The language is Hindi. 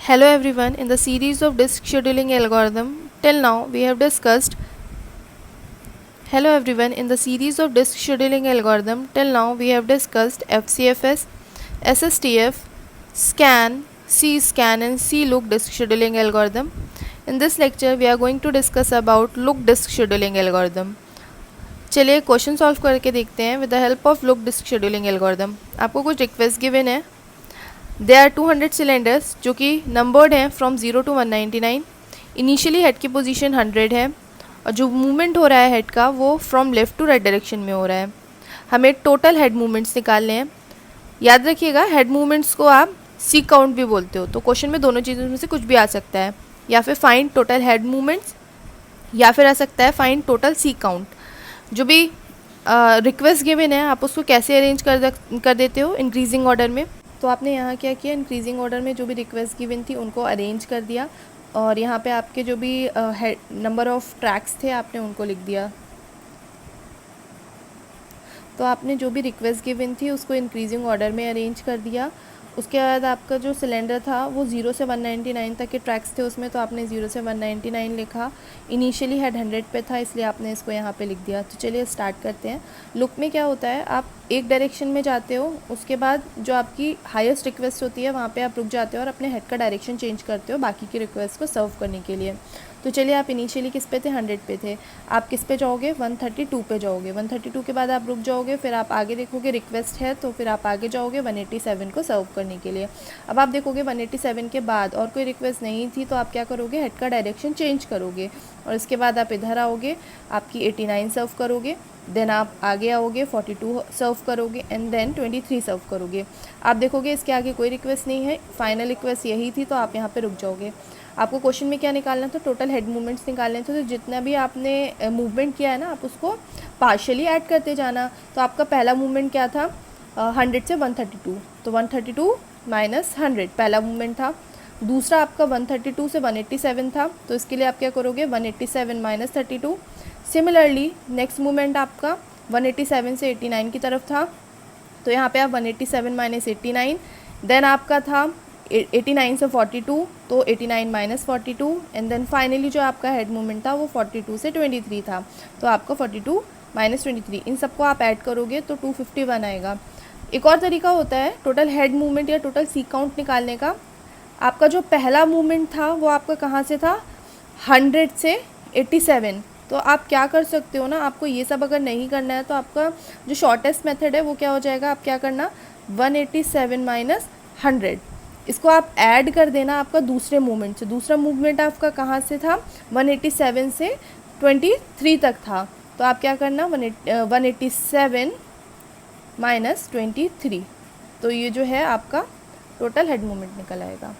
Hello everyone, in the series of disk scheduling algorithm, till now we have discussed FCFS, SSTF, SCAN, C-SCAN and C-look disk scheduling algorithm. In this lecture we are going to discuss about look disk scheduling algorithm. चलिए क्वेश्चन सॉल्व करके देखते हैं with the help of look disk scheduling algorithm. आपको कुछ रिक्वेस्ट गिवन है. दे आर 200 सिलेंडर्स जो कि नंबर्ड हैं फ्रॉम 0 to 199. इनिशियली हेड की पोजीशन 100 है और जो मूवमेंट हो रहा है हेड का वो from left to right direction में हो रहा है. हमें टोटल हेड मूवमेंट्स निकालने हैं. याद रखिएगा हेड मूवमेंट्स को आप सी काउंट भी बोलते हो. तो क्वेश्चन में दोनों चीज़ों में से कुछ भी आ सकता है. या फिर फाइंड टोटल हेड मूवमेंट्स या फिर आ सकता है फाइंड टोटल सी काउंट. जो भी रिक्वेस्ट गिवन है आप उसको कैसे अरेंज कर देते हो इंक्रीजिंग ऑर्डर में. तो आपने यहाँ क्या किया, इंक्रीजिंग ऑर्डर में जो भी रिक्वेस्ट गिवन थी उनको अरेंज कर दिया और यहाँ पे आपके जो भी नंबर ऑफ़ ट्रैक्स थे आपने उनको लिख दिया. तो आपने जो भी रिक्वेस्ट गिवन थी उसको इंक्रीजिंग ऑर्डर में अरेंज कर दिया. उसके बाद आपका जो सिलेंडर था वो 0 से 199 तक के ट्रैक्स थे उसमें, तो आपने 0 से 199 लिखा. इनिशियली हेड 100 पे था इसलिए आपने इसको यहाँ पे लिख दिया. तो चलिए स्टार्ट करते हैं. लुक में क्या होता है, आप एक डायरेक्शन में जाते हो, उसके बाद जो आपकी हाईएस्ट रिक्वेस्ट होती है वहाँ पे आप रुक जाते हो और अपने हेड का डायरेक्शन चेंज करते हो बाकी की रिक्वेस्ट को सर्व करने के लिए. तो चलिए आप इनिशियली किस पे थे, 100 पे थे. आप किस पे जाओगे, 132 पे जाओगे. 132 के बाद आप रुक जाओगे, फिर आप आगे देखोगे रिक्वेस्ट है तो फिर आप आगे जाओगे 187 को सर्व करने के लिए. अब आप देखोगे 187 के बाद और कोई रिक्वेस्ट नहीं थी तो आप क्या करोगे, हेड का डायरेक्शन चेंज करोगे और इसके बाद आप इधर आओगे, आपकी 89 सर्व करोगे. देन आप आगे आओगे 42 सर्व करोगे एंड देन 23 सर्व करोगे. आप देखोगे इसके आगे कोई रिक्वेस्ट नहीं है, फाइनल रिक्वेस्ट यही थी तो आप यहाँ पे रुक जाओगे. आपको क्वेश्चन में क्या निकालना था, टोटल हेड मूवमेंट्स निकालने थे. तो जितना भी आपने मूवमेंट किया है ना आप उसको पार्शियली ऐड करते जाना. तो आपका पहला मूवमेंट क्या था, 100 से 132. तो 132 माइनस 100 पहला मूवमेंट था. दूसरा आपका 132 से 187 था, तो इसके लिए आप क्या करोगे, 187 माइनस 32. सिमिलरली नेक्स्ट मूवमेंट आपका 187 से 89 की तरफ था, तो यहाँ पे आप 187 माइनस 89. देन आपका था 89 से 42, तो 89 माइनस 42 एंड देन फाइनली जो आपका हेड मूवमेंट था वो 42 से 23 था, तो आपका 42 माइनस 23. इन सबको आप ऐड करोगे तो 251 आएगा. एक और तरीका होता है टोटल हेड मूवमेंट या टोटल सी काउंट निकालने का. आपका जो पहला मूवमेंट था वो आपका कहाँ से था, 100 से 87. तो आप क्या कर सकते हो ना, आपको ये सब अगर नहीं करना है तो आपका जो शॉर्टेस्ट मेथड है वो क्या हो जाएगा, आप क्या करना, 187 माइनस 100 इसको आप ऐड कर देना आपका दूसरे मूवमेंट से. दूसरा मूवमेंट आपका कहाँ से था, 187 से 23 तक था. तो आप क्या करना, 187 माइनस 23. तो ये जो है आपका टोटल हेड मूवमेंट निकल आएगा.